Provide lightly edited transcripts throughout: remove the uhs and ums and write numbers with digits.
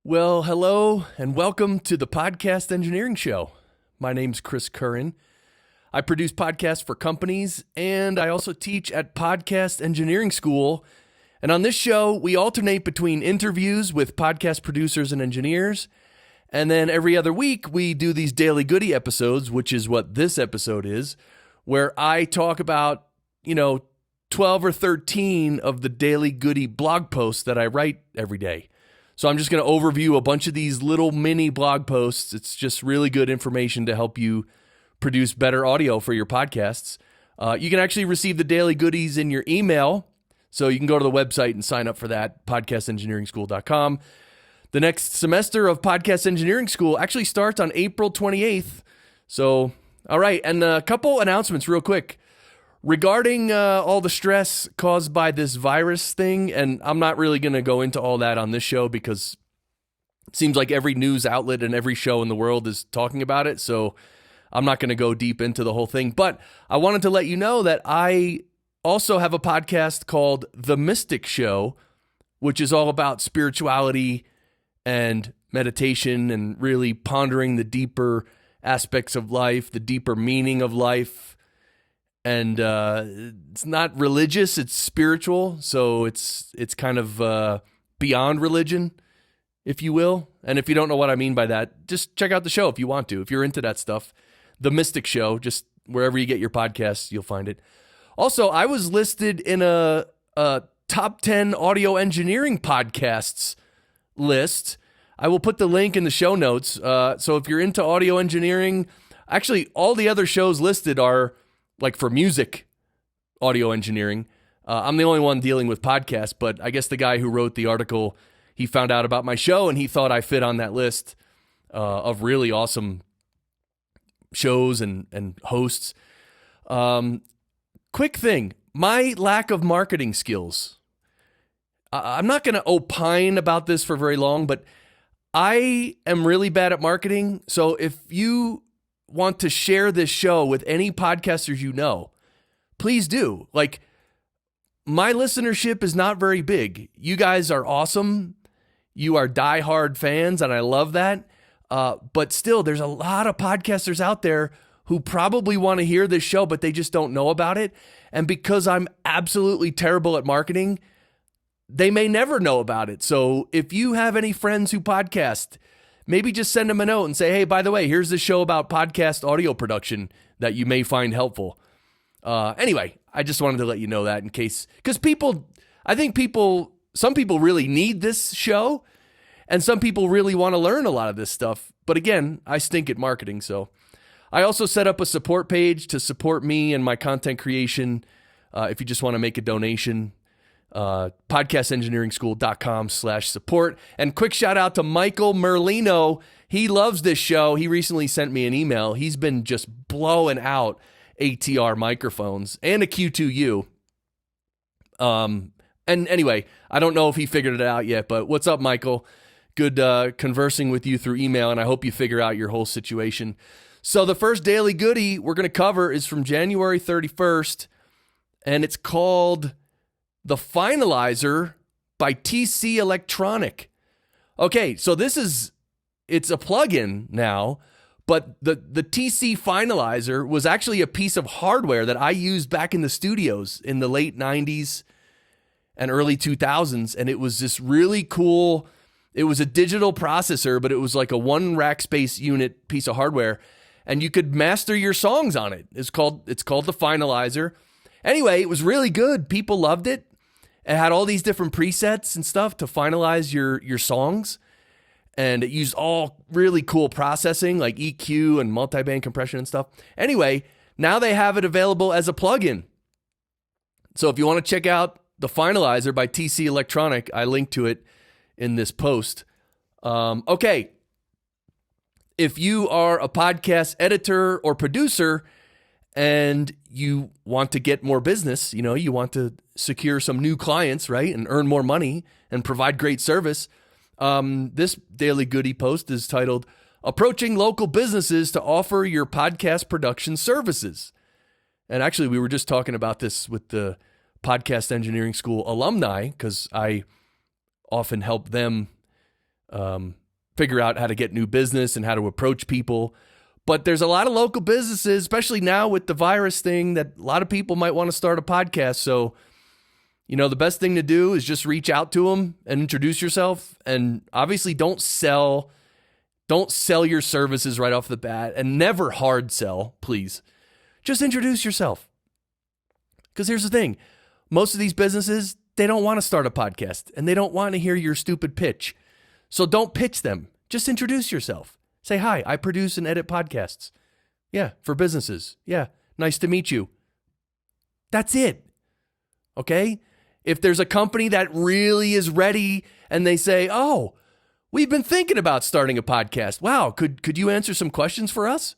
Well, hello and welcome to the Podcast Engineering Show. My name's Chris Curran. I produce podcasts for companies and I also teach at Podcast Engineering School. And on this show, we alternate between interviews with podcast producers and engineers. And then every other week, we do these Daily Goody episodes, which is what this episode is, where I talk about, 12 or 13 of the Daily Goody blog posts that I write every day. So I'm just going to overview a bunch of these little mini blog posts. It's just really good information to help you produce better audio for your podcasts. You can actually receive the daily goodies in your email. So you can go to the website and sign up for that, podcastengineeringschool.com. The next semester of Podcast Engineering School actually starts on April 28th. So, all right. And a couple announcements real quick. Regarding all the stress caused by this virus thing, and I'm not really going to go into all that on this show because it seems like every news outlet and every show in the world is talking about it, so I'm not going to go deep into the whole thing. But I wanted to let you know that I also have a podcast called The Mystic Show, which is all about spirituality and meditation and really pondering the deeper aspects of life, the deeper meaning of life. And it's not religious, it's spiritual, so it's kind of beyond religion, if you will. And if you don't know what I mean by that, just check out the show if you want to. If you're into that stuff, The Mystic Show, just wherever you get your podcasts, you'll find it. Also, I was listed in a top 10 audio engineering podcasts list. I will put the link in the show notes. So if you're into audio engineering, actually all the other shows listed are like for music, audio engineering. I'm the only one dealing with podcasts, but I guess the guy who wrote the article, he found out about my show and he thought I fit on that list of really awesome shows and hosts. Quick thing, my lack of marketing skills. I'm not going to opine about this for very long, but I am really bad at marketing. So if you want to share this show with any podcasters you know, please do. Like, my listenership is not very big. You guys are awesome. You are diehard fans, and I love that. But still, there's a lot of podcasters out there who probably want to hear this show, but they just don't know about it. And because I'm absolutely terrible at marketing, they may never know about it. So if you have any friends who podcast, maybe just send them a note and say, hey, by the way, here's this show about podcast audio production that you may find helpful. Anyway, I just wanted to let you know that in case, because some people really need this show and some people really want to learn a lot of this stuff. But again, I stink at marketing. So I also set up a support page to support me and my content creation. If you just want to make a donation, podcastengineeringschool.com/support. And quick shout out to Michael Merlino. He loves this show. He recently sent me an email. He's been just blowing out ATR microphones and a Q2U. And anyway, I don't know if he figured it out yet, but what's up, Michael? Good conversing with you through email, and I hope you figure out your whole situation. So the first Daily Goody we're going to cover is from January 31st, and it's called The Finalizer by TC Electronic. Okay, so it's a plugin now, but the TC Finalizer was actually a piece of hardware that I used back in the studios in the late 90s and early 2000s, and it was this really cool, it was a digital processor, but it was like a one rack space unit piece of hardware, and you could master your songs on it. It's called the Finalizer. Anyway, it was really good. People loved it. It had all these different presets and stuff to finalize your songs. And it used all really cool processing like EQ and multiband compression and stuff. Anyway, now they have it available as a plugin. So if you want to check out the Finalizer by TC Electronic, I linked to it in this post. Okay. If you are a podcast editor or producer and you want to get more business, you want to secure some new clients, right? And earn more money and provide great service. This Daily Goody post is titled, Approaching Local Businesses to Offer Your Podcast Production Services. And actually, we were just talking about this with the Podcast Engineering School alumni because I often help them figure out how to get new business and how to approach people. But there's a lot of local businesses, especially now with the virus thing, that a lot of people might want to start a podcast. So, the best thing to do is just reach out to them and introduce yourself. And obviously don't sell your services right off the bat, and never hard sell, please. Just introduce yourself. Because here's the thing. Most of these businesses, they don't want to start a podcast and they don't want to hear your stupid pitch. So don't pitch them. Just introduce yourself. Say, hi, I produce and edit podcasts. Yeah, for businesses. Yeah, nice to meet you. That's it. Okay? If there's a company that really is ready and they say, oh, we've been thinking about starting a podcast. Wow, could you answer some questions for us?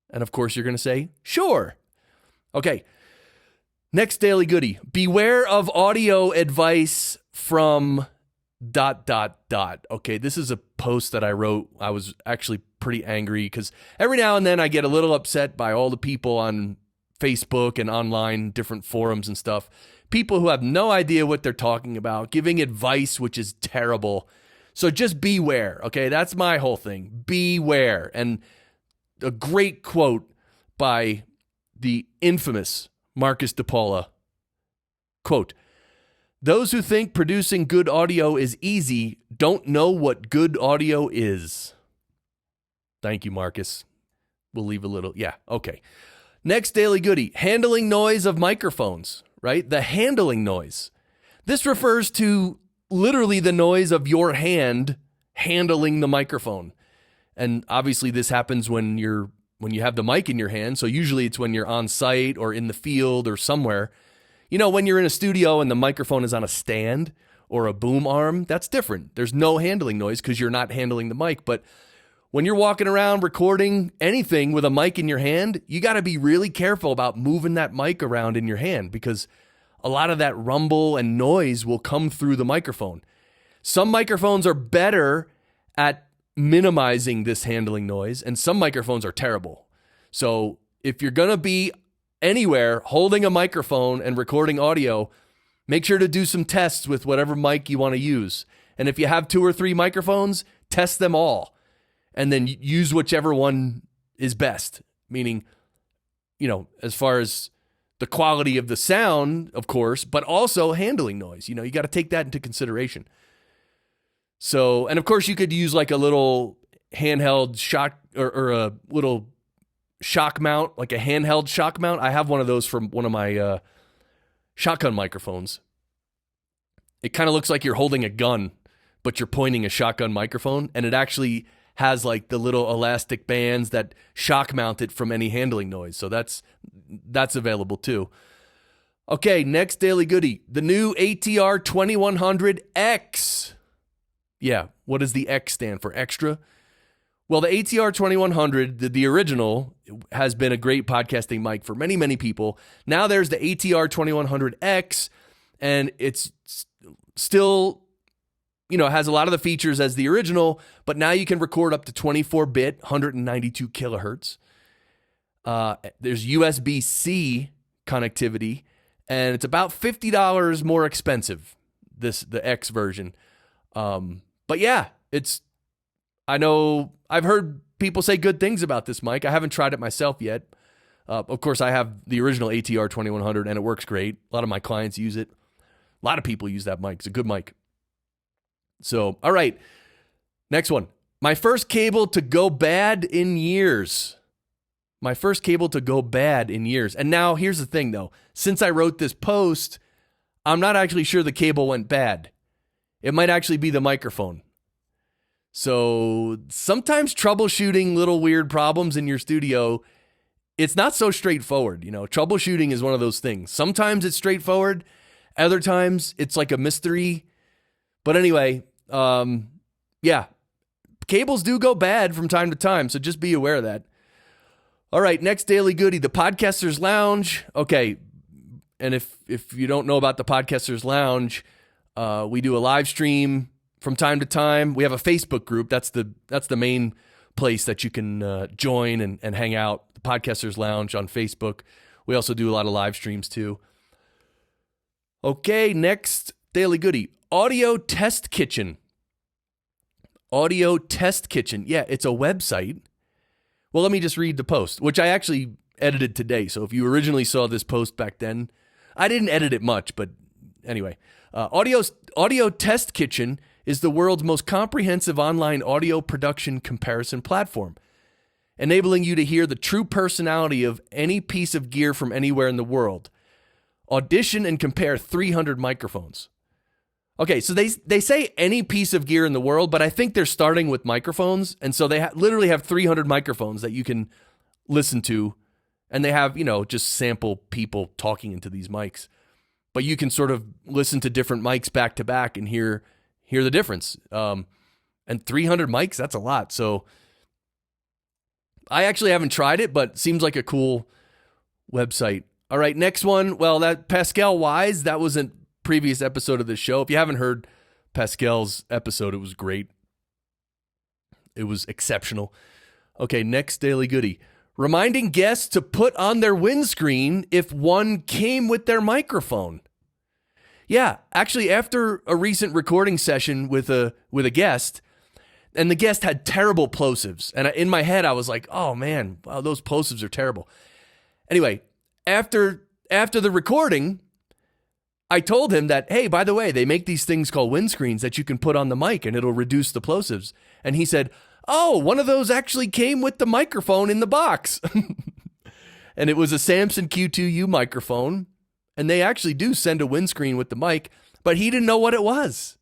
And of course, you're going to say, sure. Okay. Next daily goodie. Beware of audio advice from ... Okay, this is a post that I wrote. I was actually pretty angry because every now and then I get a little upset by all the people on Facebook and online, different forums and stuff. People who have no idea what they're talking about, giving advice, which is terrible. So just beware, okay? That's my whole thing. Beware. And a great quote by the infamous Marcus DePaula. Quote, "Those who think producing good audio is easy don't know what good audio is." Thank you, Marcus. We'll leave a little. Yeah, okay. Next daily goodie, handling noise of microphones, right? The handling noise. This refers to literally the noise of your hand handling the microphone. And obviously this happens when you have the mic in your hand. So usually it's when you're on site or in the field or somewhere. When you're in a studio and the microphone is on a stand or a boom arm, that's different. There's no handling noise because you're not handling the mic. But when you're walking around recording anything with a mic in your hand, you got to be really careful about moving that mic around in your hand because a lot of that rumble and noise will come through the microphone. Some microphones are better at minimizing this handling noise, and some microphones are terrible. So if you're going to be anywhere holding a microphone and recording audio, make sure to do some tests with whatever mic you want to use. And if you have 2 or 3 microphones, test them all and then use whichever one is best. Meaning, as far as the quality of the sound, of course, but also handling noise. You got to take that into consideration. So, and of course you could use like a little handheld shock or a little shock mount, like a handheld shock mount. I have one of those from one of my shotgun microphones. It kind of looks like you're holding a gun, but you're pointing a shotgun microphone, and it actually has like the little elastic bands that shock mount it from any handling noise. So that's available too. Okay, next daily goodie, the new ATR 2100X. Yeah, what does the X stand for? Extra? Well, the ATR 2100, the original, has been a great podcasting mic for many, many people. Now there's the ATR 2100X, and it's still, has a lot of the features as the original, but now you can record up to 24-bit, 192 kilohertz. There's USB-C connectivity, and it's about $50 more expensive, the X version. But yeah, I know I've heard people say good things about this mic. I haven't tried it myself yet. Of course, I have the original ATR 2100 and it works great. A lot of my clients use it. A lot of people use that mic. It's a good mic. So, all right. Next one. My first cable to go bad in years. And now here's the thing though. Since I wrote this post, I'm not actually sure the cable went bad. It might actually be the microphone. So sometimes troubleshooting little weird problems in your studio, it's not so straightforward. Troubleshooting is one of those things. Sometimes it's straightforward. Other times it's like a mystery. But anyway, yeah, cables do go bad from time to time. So just be aware of that. All right, next daily goodie, the Podcasters Lounge. Okay, and if you don't know about the Podcasters Lounge, we do a live stream from time to time. We have a Facebook group. That's the main place that you can join and hang out. The Podcasters Lounge on Facebook. We also do a lot of live streams too. Okay, next daily goodie. Audio Test Kitchen. Audio Test Kitchen. Yeah, it's a website. Well, let me just read the post, which I actually edited today. So if you originally saw this post back then, I didn't edit it much, but anyway. Audio Test Kitchen is the world's most comprehensive online audio production comparison platform, enabling you to hear the true personality of any piece of gear from anywhere in the world. Audition and compare 300 microphones. Okay, so they say any piece of gear in the world, but I think they're starting with microphones, and so they literally have 300 microphones that you can listen to, and they have, just sample people talking into these mics. But you can sort of listen to different mics back to back and hear the difference. And 300 mics, that's a lot. So I actually haven't tried it, but seems like a cool website. All right, next one. Well, that Pascal Wise, that was a previous episode of this show. If you haven't heard Pascal's episode, it was great. It was exceptional. Okay, next Daily Goody. Reminding guests to put on their windscreen if one came with their microphone. Yeah, actually, after a recent recording session with a guest, and the guest had terrible plosives, and in my head I was like, "Oh man, wow, those plosives are terrible." Anyway, after the recording, I told him that, hey, by the way, they make these things called windscreens that you can put on the mic and it'll reduce the plosives. And he said, "Oh, one of those actually came with the microphone in the box." And it was a Samson Q2U microphone. And they actually do send a windscreen with the mic, but he didn't know what it was.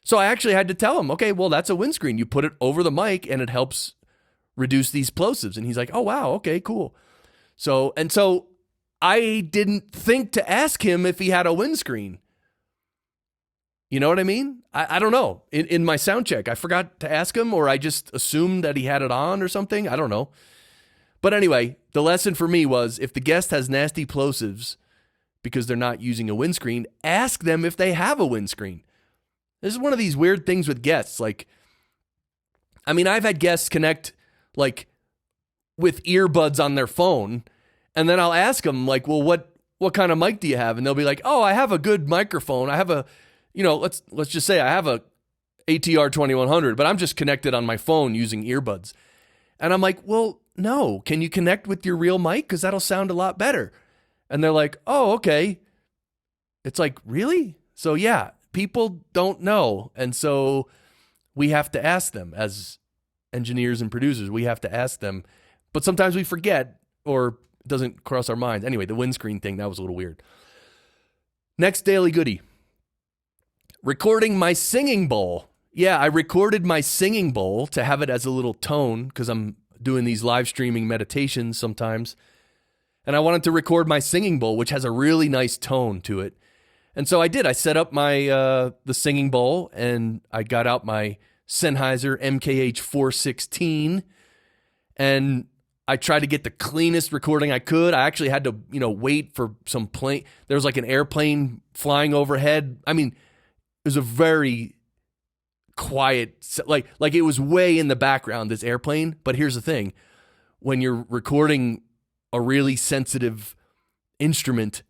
So I actually had to tell him, okay, well, that's a windscreen. You put it over the mic and it helps reduce these plosives. And he's like, "Oh, wow. Okay, cool." So I didn't think to ask him if he had a windscreen. You know what I mean? I don't know. In my sound check, I forgot to ask him, or I just assumed that he had it on or something. I don't know. But anyway, the lesson for me was, if the guest has nasty plosives because they're not using a windscreen, ask them if they have a windscreen. This is one of these weird things with guests. Like, I mean, I've had guests connect like with earbuds on their phone, and then I'll ask them like, "Well, what kind of mic do you have?" And they'll be like, "Oh, I have a good microphone. I have a, let's just say I have a ATR 2100, but I'm just connected on my phone using earbuds." And I'm like, "Well, no, can you connect with your real mic? Because that'll sound a lot better." And they're like, "Oh, okay." It's like, really? So yeah, people don't know. And so we have to ask them as engineers and producers. We have to ask them. But sometimes we forget, or it doesn't cross our minds. Anyway, the windscreen thing, that was a little weird. Next Daily Goody. Recording my singing bowl. Yeah, I recorded my singing bowl to have it as a little tone, because I'm doing these live streaming meditations sometimes. And I wanted to record my singing bowl, which has a really nice tone to it. And so I did. I set up my the singing bowl, and I got out my Sennheiser MKH 416, and I tried to get the cleanest recording I could. I actually had to, wait for some plane. There was like an airplane flying overhead. I mean, it was a very quiet, like it was way in the background, this airplane. But here's the thing. When you're recording a really sensitive instrument,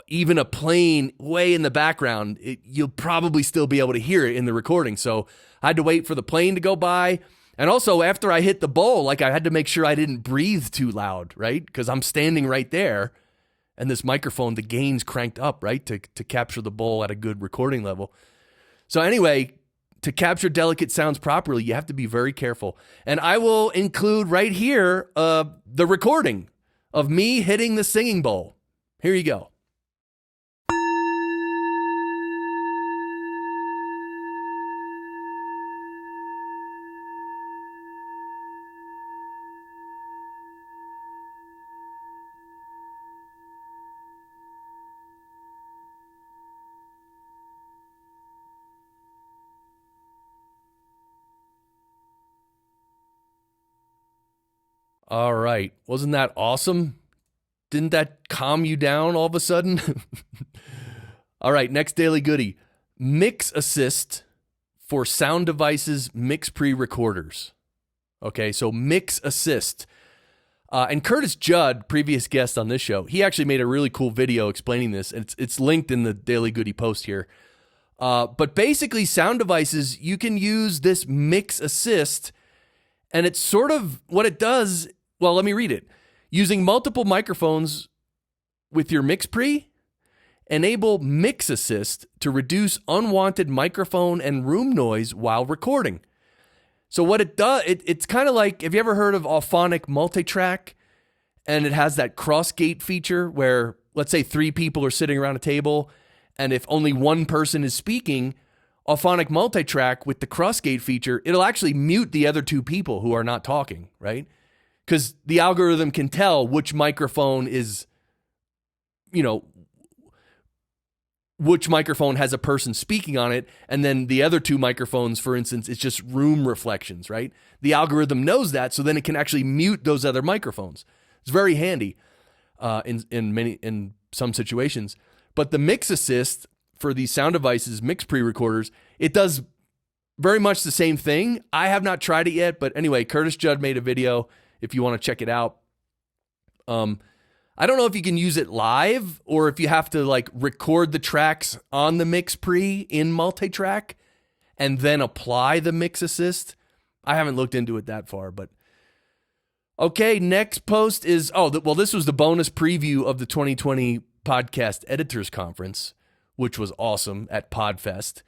even a plane way in the background, you'll probably still be able to hear it in the recording. So I had to wait for the plane to go by. And also, after I hit the bowl, I had to make sure I didn't breathe too loud, right? Because I'm standing right there, and this microphone, the gain's cranked up, right, to capture the bowl at a good recording level. So anyway, to capture delicate sounds properly, you have to be very careful. And I will include right here the recording of me hitting the singing bowl. Here you go. All right. Wasn't that awesome? Didn't that calm you down all of a sudden? All right. Next Daily Goody. Mix Assist for sound devices, mix pre-recorders. Okay. So Mix Assist. And Curtis Judd, previous guest on this show, he actually made a really cool video explaining this. It's linked in the Daily Goody post here. But basically, sound devices, you can use this mix assist, and it's sort of what it does. Well, let me read it. Using multiple microphones with your mix pre, enable mix assist to reduce unwanted microphone and room noise while recording. So what it does, it's kind of like, have you ever heard of Auphonic multitrack? And it has that cross gate feature where, let's say 3 people are sitting around a table, and if only one person is speaking, Auphonic multitrack with the cross gate feature, it'll actually mute the other 2 people who are not talking, right? Because the algorithm can tell which microphone is, which microphone has a person speaking on it, and then the other 2 microphones, for instance, it's just room reflections, right? The algorithm knows that, so then it can actually mute those other microphones. It's very handy in some situations. But the mix assist for these sound devices, mix pre-recorders, it does very much the same thing. I have not tried it yet, but anyway, Curtis Judd made a video if you want to check it out. I don't know if you can use it live or if you have to like record the tracks on the mix pre in multitrack and then apply the mix assist. I haven't looked into it that far, but okay, next post is, this was the bonus preview of the 2020 Podcast Editors Conference, which was awesome at PodFest,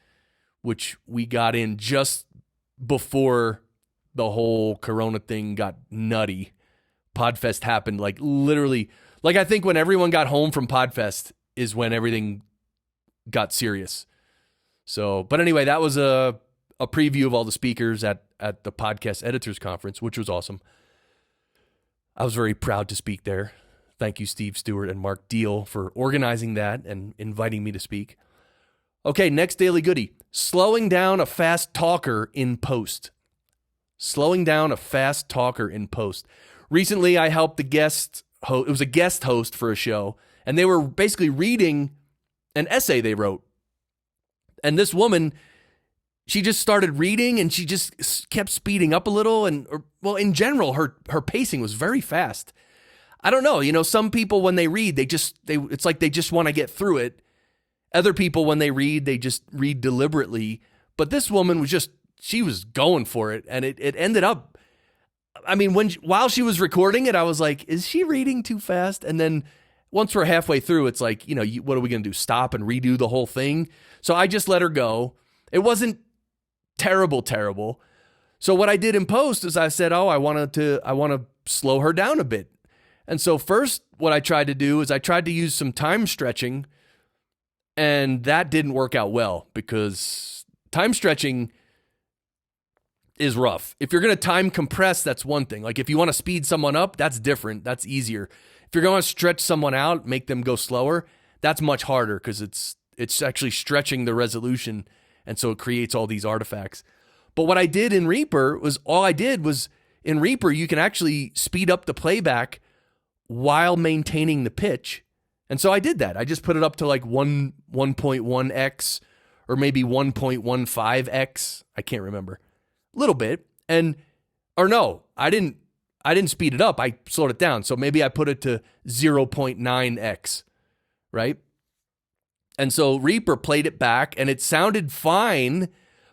which we got in just before the whole Corona thing got nutty. PodFest happened like literally, like I think when everyone got home from PodFest is when everything got serious. So, but anyway, that was a preview of all the speakers at the Podcast Editors Conference, which was awesome. I was very proud to speak there. Thank you, Steve Stewart and Mark Deal, for organizing that and inviting me to speak. Okay, next daily goodie. Slowing down a fast talker in post. Slowing down a fast talker in post. Recently, I helped the guest host. It was a guest host for a show, and they were basically reading an essay they wrote. And this woman, she just started reading, and she just kept speeding up a little. In general, her pacing was very fast. I don't know. Some people when they read, it's like they just want to get through it. Other people when they read, they just read deliberately. But this woman she was going for it, and it ended up. I mean, while she was recording it, I was like, is she reading too fast? And then once we're halfway through, it's like, what are we going to do? Stop and redo the whole thing? So I just let her go. It wasn't terrible. So what I did in post is I said, I want to slow her down a bit. And so first, what I tried to do is I tried to use some time stretching, and that didn't work out well because time stretching is rough. If you're going to time compress, that's one thing. Like if you want to speed someone up, that's different. That's easier. If you're going to stretch someone out, make them go slower, that's much harder because it's actually stretching the resolution, and so it creates all these artifacts. But what I did in Reaper was in Reaper, you can actually speed up the playback while maintaining the pitch. And so I did that. I just put it up to like 1.1x or maybe 1.15x. I can't remember. A little bit. I didn't speed it up. I slowed it down. So maybe I put it to 0.9x, right? And so Reaper played it back and it sounded fine,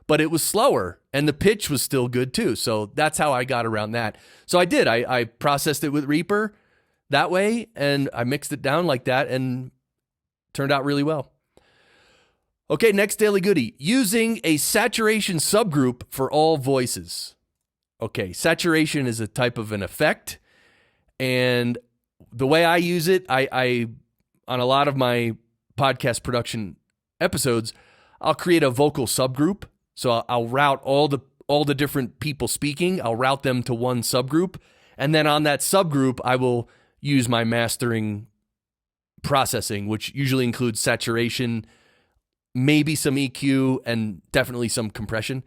but it was slower and the pitch was still good too. So that's how I got around that. So I did. I processed it with Reaper that way, and I mixed it down like that, and turned out really well. Okay, next daily goodie. Using a saturation subgroup for all voices. Okay, saturation is a type of an effect, and the way I use it, I on a lot of my podcast production episodes, I'll create a vocal subgroup. So I'll route all the different people speaking. I'll route them to one subgroup, and then on that subgroup, I will use my mastering processing, which usually includes saturation, maybe some EQ, and definitely some compression.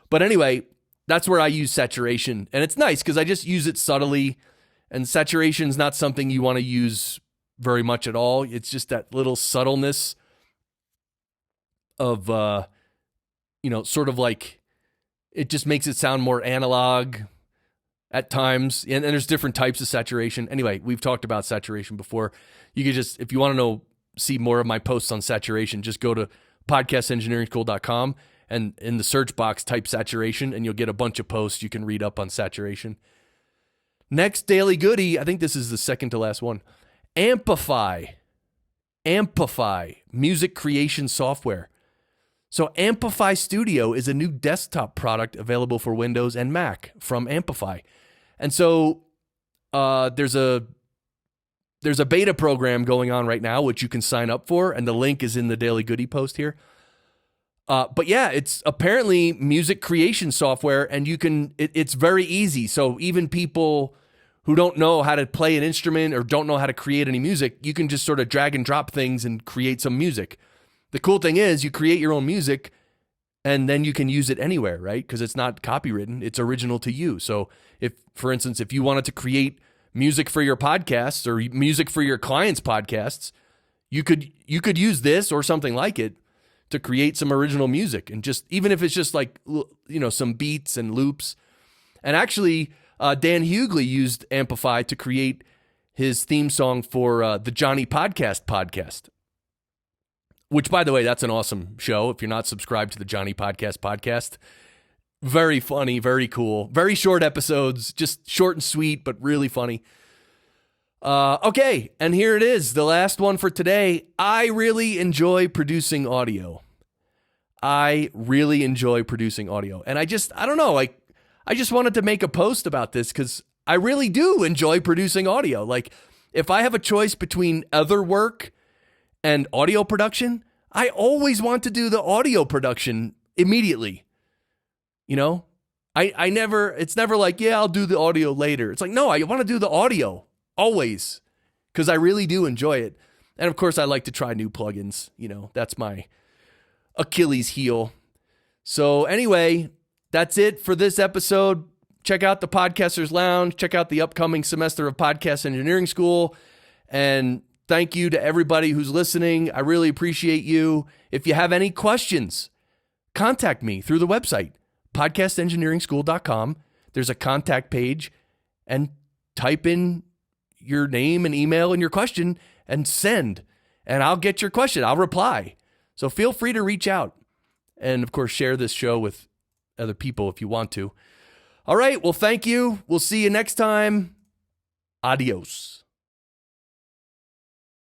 But anyway, that's where I use saturation. And it's nice because I just use it subtly. And saturation is not something you want to use very much at all. It's just that little subtleness of, sort of like, it just makes it sound more analog at times, and there's different types of saturation. Anyway, we've talked about saturation before. You could just, if you want to see more of my posts on saturation, just go to podcastengineeringschool.com, and in the search box, type saturation, and you'll get a bunch of posts you can read up on saturation. Next daily goodie, I think this is the second to last one. Amplify music creation software. So Amplify Studio is a new desktop product available for Windows and Mac from Amplify. And so there's a beta program going on right now, which you can sign up for, and the link is in the Daily Goodie post here. But yeah, it's apparently music creation software, and it's very easy. So even people who don't know how to play an instrument or don't know how to create any music, you can just sort of drag and drop things and create some music. The cool thing is you create your own music and then you can use it anywhere, right? Because it's not copywritten, it's original to you. So if, for instance, if you wanted to create music for your podcasts or music for your clients' podcasts, you could use this or something like it to create some original music, and just, even if it's just like, some beats and loops. And actually, Dan Hughley used Amplify to create his theme song for the Johnny podcast, which, by the way, that's an awesome show. If you're not subscribed to the Johnny podcast, very funny, very cool, very short episodes, just short and sweet, but really funny. Okay, and here it is, the last one for today. I really enjoy producing audio. And I don't know, like, I just wanted to make a post about this because I really do enjoy producing audio. Like, if I have a choice between other work and audio production, I always want to do the audio production immediately. It's never like, yeah, I'll do the audio later. It's like, no, I want to do the audio always because I really do enjoy it. And of course, I like to try new plugins. That's my Achilles heel. So anyway, that's it for this episode. Check out the Podcasters Lounge. Check out the upcoming semester of Podcast Engineering School. And thank you to everybody who's listening. I really appreciate you. If you have any questions, contact me through the website, podcastengineeringschool.com. There's a contact page, and type in your name and email and your question and send, and I'll get your question. I'll reply. So feel free to reach out. And of course, share this show with other people if you want to. All right. Well, thank you. We'll see you next time. Adios.